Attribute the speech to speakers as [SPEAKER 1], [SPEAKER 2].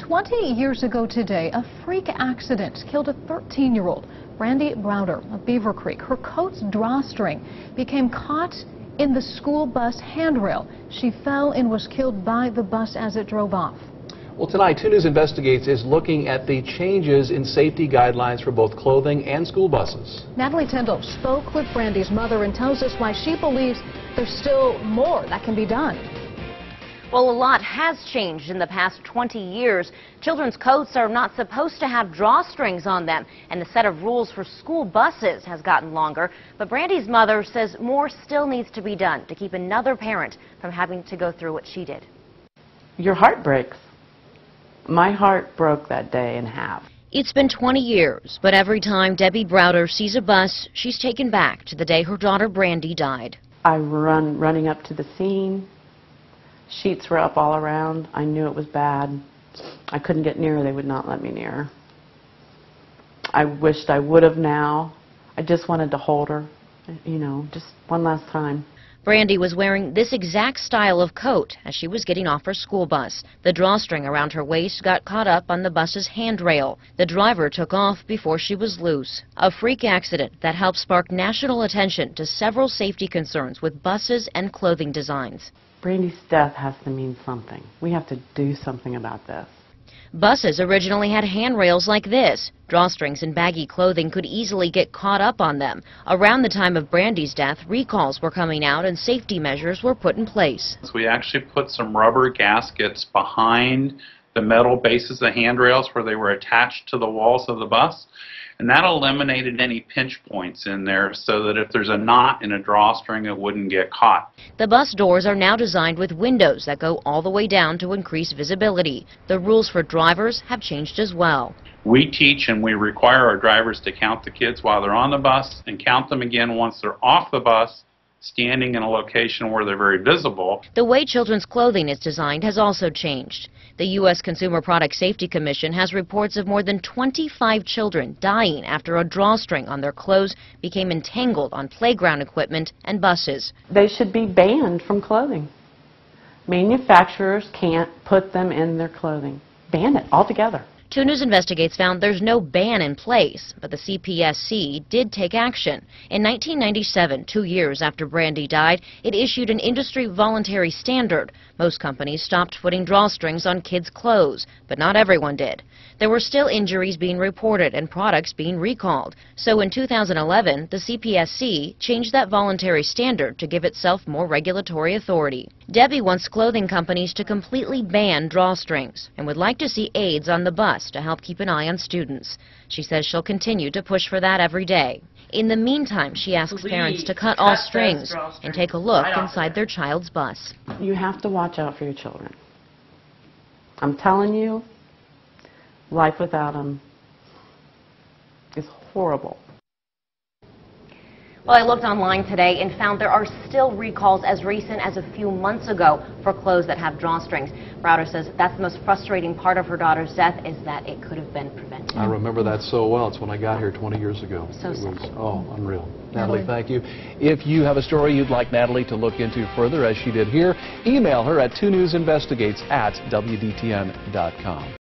[SPEAKER 1] 20 years ago today, a freak accident killed a 13-year-old, Brandi Browder of Beaver Creek. Her coat's drawstring became caught in the school bus handrail. She fell and was killed by the bus as it drove off.
[SPEAKER 2] Well, tonight, 2 News Investigates is looking at the changes in safety guidelines for both clothing and school buses.
[SPEAKER 1] Natalie Tyndall spoke with Brandi's mother and tells us why she believes there's still more that can be done.
[SPEAKER 3] Well, a lot has changed in the past 20 years. Children's coats are not supposed to have drawstrings on them, and the set of rules for school buses has gotten longer. But Brandi's mother says more still needs to be done to keep another parent from having to go through what she did.
[SPEAKER 4] Your heart breaks. My heart broke that day in half.
[SPEAKER 3] It's been 20 years, but every time Debbie Browder sees a bus, she's taken back to the day her daughter Brandi died.
[SPEAKER 4] I running up to the scene. Sheets were up all around. I knew it was bad. I couldn't get near her. They would not let me near her. I wished I would have now. I just wanted to hold her, you know, just one last time.
[SPEAKER 3] Brandi was wearing this exact style of coat as she was getting off her school bus. The drawstring around her waist got caught up on the bus's handrail. The driver took off before she was loose. A freak accident that helped spark national attention to several safety concerns with buses and clothing designs.
[SPEAKER 4] Brandi's death has to mean something. We have to do something about this.
[SPEAKER 3] Buses originally had handrails like this. Drawstrings and baggy clothing could easily get caught up on them. Around the time of Brandi's death, recalls were coming out and safety measures were put in place.
[SPEAKER 5] So we actually put some rubber gaskets behind the metal bases of the handrails where they were attached to the walls of the bus. And that eliminated any pinch points in there so that if there's a knot in a drawstring, it wouldn't get caught.
[SPEAKER 3] The bus doors are now designed with windows that go all the way down to increase visibility. The rules for drivers have changed as well.
[SPEAKER 5] We teach and we require our drivers to count the kids while they're on the bus and count them again once they're off the bus, standing in a location where they're very visible.
[SPEAKER 3] The way children's clothing is designed has also changed. The U.S. Consumer Product Safety Commission has reports of more than 25 children dying after a drawstring on their clothes became entangled on playground equipment and buses.
[SPEAKER 4] They should be banned from clothing. Manufacturers can't put them in their clothing. Ban it altogether.
[SPEAKER 3] 2 News Investigates found there's no ban in place, but the CPSC did take action. In 1997, 2 years after Brandi died, it issued an industry voluntary standard. Most companies stopped putting drawstrings on kids' clothes, but not everyone did. There were still injuries being reported and products being recalled. So in 2011, the CPSC changed that voluntary standard to give itself more regulatory authority. Debbie wants clothing companies to completely ban drawstrings and would like to see aids on the bus to help keep an eye on students. She says she'll continue to push for that every day. In the meantime, she asks parents to cut all strings and take a look inside their child's bus.
[SPEAKER 4] You have to watch out for your children. I'm telling you, life without them is horrible.
[SPEAKER 3] Well, I looked online today and found there are still recalls as recent as a few months ago for clothes that have drawstrings. Browder says that's the most frustrating part of her daughter's death is that it could have been prevented.
[SPEAKER 2] I remember that so well. It's when I got here 20 years ago.
[SPEAKER 3] So
[SPEAKER 2] it was,
[SPEAKER 3] sad.
[SPEAKER 2] oh, unreal. Natalie, thank you. If you have a story you'd like Natalie to look into further, as she did here, email her at 2newsinvestigates@wdtn.com.